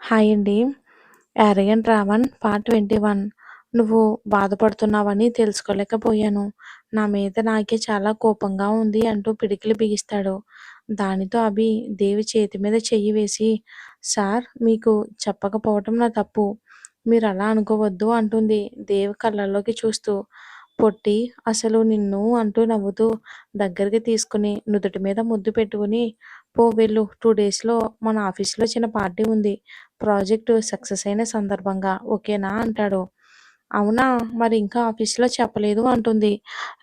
Hi అండి. 'Arrogant Ravan' part 21. నువ్వు బాధపడుతున్నావని తెలుసుకోలేకపోయాను. నా మీద నాకే చాలా కోపంగా ఉంది అంటూ పిడికిలి బిగిస్తాడు. దానితో అభి దేవి చేతి మీద చెయ్యి వేసి, సార్ మీకు చెప్పకపోవటం నా తప్పు. మీరలా అనుకోవద్దు అంటుంది దేవి కళ్ళల్లోకి చూస్తూ. పొట్టి అసలు నిన్ను అంటూ నవ్వుతూ దగ్గరికి తీసుకుని నుదుటి మీద ముద్దు పెట్టుకుని, పో వెళ్ళు 2 డేస్‌లో మన ఆఫీస్‌లో చిన్న పార్టీ ఉంది. ప్రాజెక్టు సక్సెస్ అయిన సందర్భంగా ఓకేనా అంటాడు. అవునా! మరి ఇంకా ఆఫీస్‌లో చెప్పలేదు అంటుంది.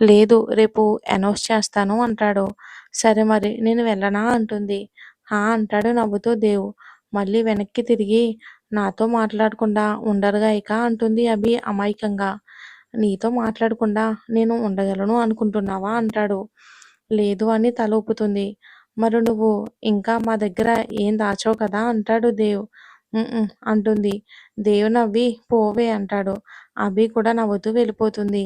లేదు రేపు అనౌన్స్ చేస్తాను అంటాడు. సరే మరి నేను వెళ్ళనా అంటుంది. ఆ! అంటాడు నవ్వుతూ దేవ్. మళ్ళీ వెనక్కి తిరిగి నాతో మాట్లాడకుండా ఉండరుగా ఇక అంటుంది అభి అమాయకంగా. నీతో మాట్లాడకుండా నేను ఉండగలను అనుకుంటున్నావా అంటాడు. లేదు అని తల ఊపుతుంది. మరి నువ్వు ఇంకా మా దగ్గర ఏం దాచవు కదా అంటాడు దేవ్. అంటుంది. దేవ్ నవ్వి పోవే అంటాడు. అభి కూడా నవ్వుతూ వెళ్ళిపోతుంది.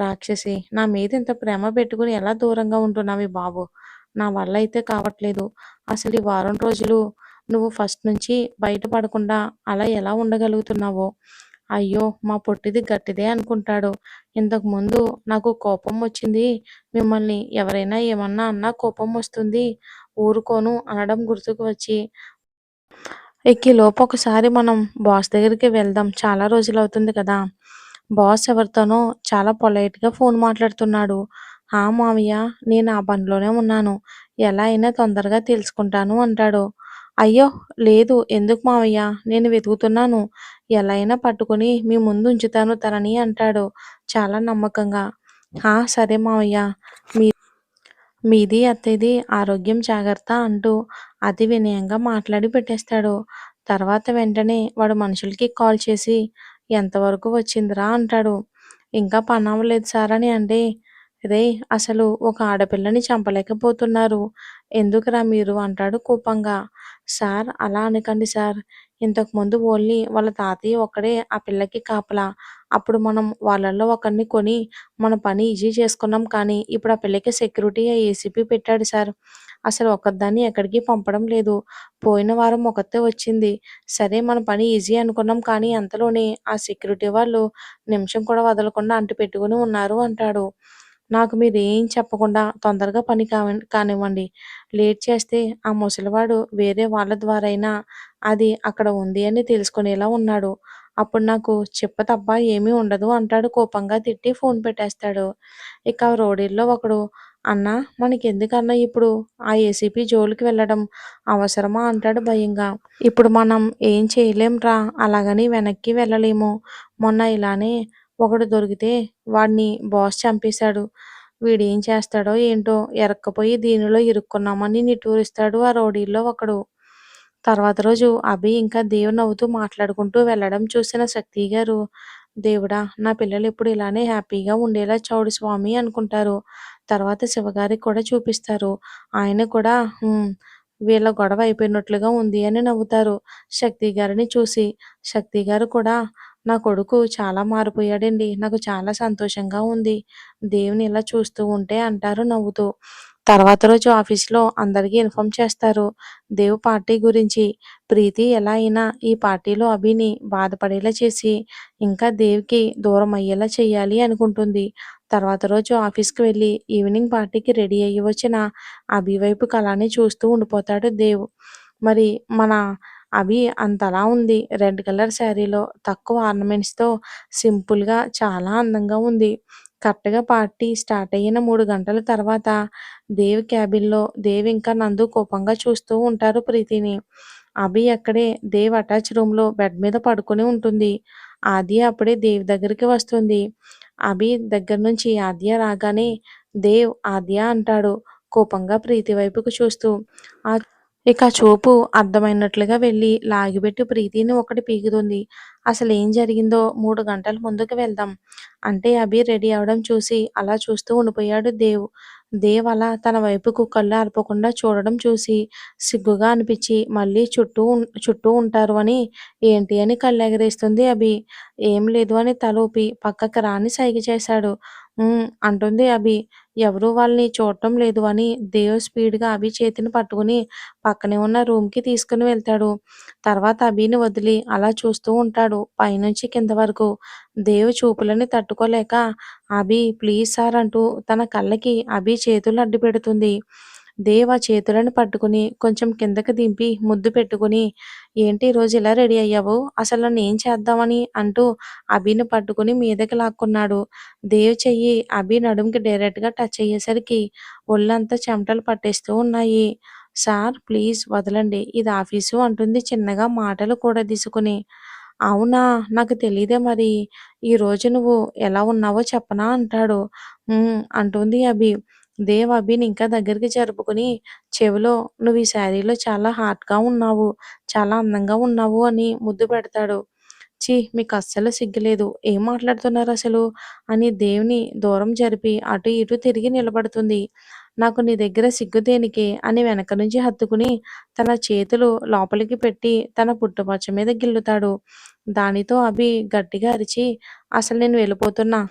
రాక్షసి నా మీద ఇంత ప్రేమ పెట్టుకుని ఎలా దూరంగా ఉంటున్నావే బాబు. నా వల్ల అయితే కావట్లేదు. అసలు ఈ వారం రోజులు నువ్వు ఫస్ట్ నుంచి బయట పడకుండా అలా ఎలా ఉండగలుగుతున్నావో. అయ్యో! మా పొట్టిది గట్టిదే అనుకుంటాడు. ఇంతకుముందు నాకు కోపం వచ్చింది. మిమ్మల్ని ఎవరైనా ఏమన్నా అన్నా కోపం వస్తుంది. ఊరుకోను అనడం గుర్తుకు వచ్చి ఇక ఈలోపు ఒకసారి మనం బాస్ దగ్గరికి వెళ్దాం. చాలా రోజులవుతుంది కదా! బాస్ ఎవరితోనో చాలా పొలైట్‌గా ఫోన్ మాట్లాడుతున్నాడు. "ఆ! మావయ్య నేను ఆ పనిలోనే ఉన్నాను. ఎలా అయినా తొందరగా తెలుసుకుంటాను" అంటాడు. "అయ్యో! లేదు ఎందుకు మావయ్య నేను వెతుకుతున్నాను. ఎలా అయినా పట్టుకొని మీ ముందు ఉంచుతాను తనని" అంటాడు చాలా నమ్మకంగా. "ఆ! సరే మావయ్య. మీ మీది, అత్తయ్యది ఆరోగ్యం జాగ్రత్త" అంటూ అతి వినయంగా మాట్లాడి పెట్టేస్తాడు. తర్వాత వెంటనే వాడు మనుషులకి కాల్ చేసి "ఎంతవరకు వచ్చిందిరా?" అంటాడు. "ఇంకా పనవ్వలేదు సార్" అని అంటే, "రేయ్! అసలు ఒక ఆడపిల్లని చంపలేకపోతున్నారు. ఎందుకురా మీరు?" అంటాడు కోపంగా. "సార్ అలా అనకండి సార్. ఇంతకుముందు ఓన్లీ వాళ్ళ తాతయ్య ఒక్కడే ఆ పిల్లకి కాపలా. అప్పుడు మనం వాళ్ళలో ఒకరిని కొని మన పని ఈజీ చేసుకున్నాం కానీ, ఇప్పుడు ఆ పిల్లకి సెక్యూరిటీగా ఏసీపీ పెట్టాడు సార్. అసలు ఒక్కదాన్ని ఎక్కడికి పంపడం లేదు. పోయిన వారం ఒకతే వచ్చింది. సరే మన పని ఈజీ అనుకున్నాం కానీ, అంతలోనే ఆ సెక్యూరిటీ వాళ్ళు నిమిషం కూడా వదలకుండా అంటిపెట్టుకొని ఉన్నారు" అంటాడు. "నాకు మీరేం చెప్పకుండా తొందరగా పని కానివ్వండి. లేట్ చేస్తే ఆ ముసలివాడు వేరే వాళ్ళ ద్వారా అయినా అది అక్కడ ఉంది అని తెలుసుకునేలా ఉన్నాడు. అప్పుడు నాకు చెప్ప తప్ప ఏమీ ఉండదు" అంటాడు కోపంగా తిట్టి ఫోన్ పెట్టేస్తాడు. ఇక రౌడీల్లో ఒకడు "అన్నా మనకెందుకన్నా ఇప్పుడు ఆ ఏసీపీ జోలికి వెళ్ళడం అవసరమా?" అంటాడు భయంగా. "ఇప్పుడు మనం ఏం చేయలేంరా అలాగని వెనక్కి వెళ్ళలేము. మొన్న ఇలానే ఒకడు దొరికితే వాడిని బాస్ చంపేశాడు. వీడేం చేస్తాడో ఏంటో ఎరక్కపోయి దీనిలో ఇరుక్కున్నామని" నిట్టూరిస్తాడు ఆ రౌడీల్లో ఒకడు. తర్వాత రోజు అభి ఇంకా దేవ్ నవ్వుతూ మాట్లాడుకుంటూ వెళ్ళడం చూసిన శక్తి గారు, దేవుడా నా పిల్లలు ఎప్పుడు ఇలానే హ్యాపీగా ఉండేలా చూడు స్వామి అనుకుంటారు. తర్వాత శివగారికి కూడా చూపిస్తారు. ఆయన కూడా వీళ్ళ గొడవ అయిపోయినట్లుగా ఉంది అని నవ్వుతారు శక్తి గారిని చూసి. శక్తి గారు కూడా నా కొడుకు చాలా మారిపోయాడండి. నాకు చాలా సంతోషంగా ఉంది. దేవుని ఇలా చూస్తూ ఉంటే అంటారు నవ్వుతూ. తర్వాత రోజు ఆఫీస్‌లో అందరికీ ఇన్ఫార్మ్ చేస్తారు. దేవ్ పార్టీ గురించి. ప్రీతి ఎలా అయినా ఈ పార్టీలో అభిని బాధపడేలా చేసి, ఇంకా దేవ్‌కి దూరం అయ్యేలా చేయాలి అనుకుంటుంది. తర్వాత రోజు ఆఫీస్‌కి వెళ్ళి ఈవినింగ్ పార్టీకి రెడీ అయ్యి వచ్చిన అభి వైపుకి అలానే చూస్తూ ఉండిపోతాడు దేవ్. మరి మన అభి అంతలా ఉంది. రెడ్ కలర్ శారీలో తక్కువ ఆర్నమెంట్స్‌తో సింపుల్‌గా చాలా అందంగా ఉంది. కరెక్ట్‌గా పార్టీ స్టార్ట్ అయిన 3 గంటల తర్వాత దేవ్ క్యాబిన్‌లో దేవ్ ఇంకా నందు కోపంగా చూస్తూ ఉంటారు ప్రీతిని. అభి అక్కడే దేవ్ అటాచ్ రూమ్‌లో బెడ్ మీద పడుకొని ఉంటుంది. ఆద్య అప్పుడే దేవ్ దగ్గరికి వస్తుంది. అభి దగ్గర నుంచి ఆద్య రాగానే దేవ్ ఆద్య అంటాడు కోపంగా ప్రీతి వైపుకు చూస్తూ. ఆ ఇక చూపు అర్థమైనట్లుగా వెళ్ళి లాగిపెట్టి ప్రీతిని ఒకటి పీకుతుంది. అసలేం జరిగిందో 3 గంటల ముందుకు వెళ్దాం. అంటే అభి రెడీ అవ్వడం చూసి అలా చూస్తూ ఉండిపోయాడు దేవ్. దేవ్ అలా తన వైపుకు కళ్ళు ఆర్పకుండా చూడడం చూసి సిగ్గుగా అనిపించి మళ్ళీ చుట్టూ ఉంటారు అని ఏంటి అని కళ్ళెగరేస్తుంది అభి. ఏం లేదు అని తల ఊపి పక్కకి రా అని సైగ చేశాడు. అంటుంది అభి. ఎవరు వాళ్ళని చూడటం లేదు అని దేవ్ స్పీడ్‌గా అభి చేతిని పట్టుకుని పక్కనే ఉన్న రూమ్‌కి తీసుకొని వెళ్తాడు. తర్వాత అభిని వదిలి అలా చూస్తూ ఉంటాడు పైనుంచి కింద వరకు. దేవ్ చూపులని తట్టుకోలేక అభి ప్లీజ్ సార్ అంటూ తన కళ్ళకి అభి చేతులు అడ్డుపెడుతుంది. దేవ్ ఆ చేతులను పట్టుకుని కొంచెం కిందకి దింపి ముద్దు పెట్టుకుని, "ఏంటి ఈరోజు ఇలా రెడీ అయ్యావు? అసలు నన్నేం చేద్దామని?" అంటూ అభిని పట్టుకుని మీదకి లాక్కున్నాడు. దేవ్ చెయ్యి అభి నడుముకి డైరెక్ట్‌గా టచ్ అయ్యేసరికి ఒళ్ళంతా చెమటలు పట్టేస్తూ ఉన్నాయి. "సార్ ప్లీజ్ వదలండి. ఇది ఆఫీసు" అంటుంది చిన్నగా మాటలు కూడదీసుకుని. "అవునా! నాకు తెలీదే మరి. ఈరోజు నువ్వు ఎలా ఉన్నావో చెప్పనా?" అంటాడు. "హ్మ్" అంటుంది అభి. దేవ్ అభిని ఇంకా దగ్గరికి జరుపుకొని చెవిలో "నువ్వు ఈ శారీలో చాలా హాట్‌గా ఉన్నావు. చాలా అందంగా ఉన్నావు" అని ముద్దు పెడతాడు. ఛీ! మీకస్సలు సిగ్గులేదు. ఏం మాట్లాడుతున్నారసలు? అని దేవ్‌ని దూరం జరిపి అటు ఇటు తిరిగి నిలబడుతుంది. నాకు నీ దగ్గర సిగ్గు దేనికి? అని వెనక నుంచి హత్తుకుని తన చేతులు లోపలికి పెట్టి తన పుట్టుమచ్చ మీద గిల్లుతాడు. దానితో అభి గట్టిగా అరిచి అసలు నేను వెళ్ళిపోతున్నా.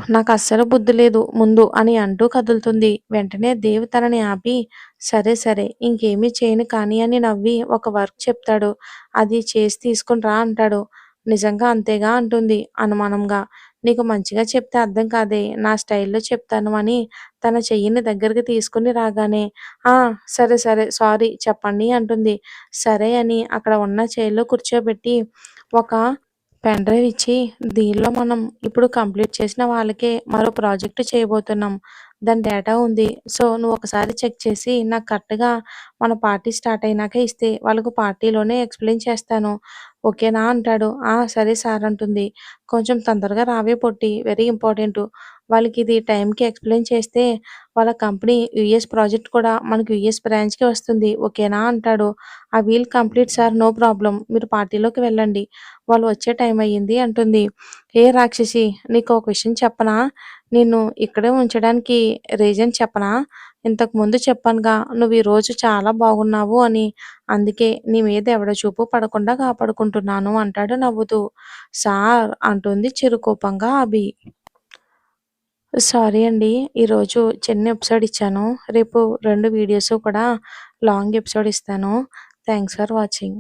నాకస్సలు బుద్ధి లేదు ముందు అని అంటూ కదులుతుంది. వెంటనే దేవ్ తనని ఆపి, సరే సరే ఇంకేమీ చేయను కానీ అని నవ్వి ఒక వర్క్ చెప్తాడు. అది చేసి తీసుకొని రా అంటాడు. నిజంగా అంతేగా అంటుంది అనుమానంగా. నీకు మంచిగా చెప్తే అర్థం కాదే నా స్టైల్‌లో చెప్తాను అని తన చెయ్యిని దగ్గరికి తీసుకొని రాగానే, ఆ! సరే సరే సారీ చెప్పండి అంటుంది. సరే అని అక్కడ ఉన్న చైర్‌లో కూర్చోబెట్టి ఒక పెన్ డ్రైవ్ ఇచ్చి, దీనిలో మనం ఇప్పుడు కంప్లీట్ చేసిన వాళ్ళకే మరో ప్రాజెక్ట్ చేయబోతున్నాం. దాని డేటా ఉంది. సో, నువ్వు ఒకసారి చెక్ చేసి నాకు కరెక్ట్‌గా మన పార్టీ స్టార్ట్ అయినాక ఇస్తే వాళ్ళకి పార్టీలోనే ఎక్స్‌ప్లెయిన్ చేస్తాను. ఓకేనా అంటాడు. ఆ! సరే సార్ అంటుంది. కొంచెం తొందరగా రావే పొట్టి వెరీ ఇంపార్టెంటు. వాళ్ళకిది టైంకి ఎక్స్‌ప్లెయిన్ చేస్తే వాళ్ళ కంపెనీ యూఎస్ ప్రాజెక్ట్ కూడా మనకి యూఎస్ బ్రాంచ్‌కి వస్తుంది. ఓకేనా అంటాడు. I will complete sir no problem. మీరు పార్టీలోకి వెళ్ళండి. వాళ్ళు వచ్చే టైం అయ్యింది అంటుంది. ఏ రాక్షసి నీకో విషయం చెప్పనా? నిన్ను ఇక్కడే ఉంచడానికి రీజన్ చెప్పనా? ఇంతకుముందు చెప్పానుగా నువ్వు ఈరోజు చాలా బాగున్నావు అని. అందుకే నీ మీద ఎవడి చూపు పడకుండా కాపాడుకుంటున్నాను అంటాడు నవ్వుతూ. సార్ అంటుంది చిరుకోపంగా అభి. సారీ అండి. ఈరోజు చిన్న ఎపిసోడ్ ఇచ్చాను. రేపు 2 వీడియోస్ కూడా లాంగ్ ఎపిసోడ్ ఇస్తాను. Thanks for watching.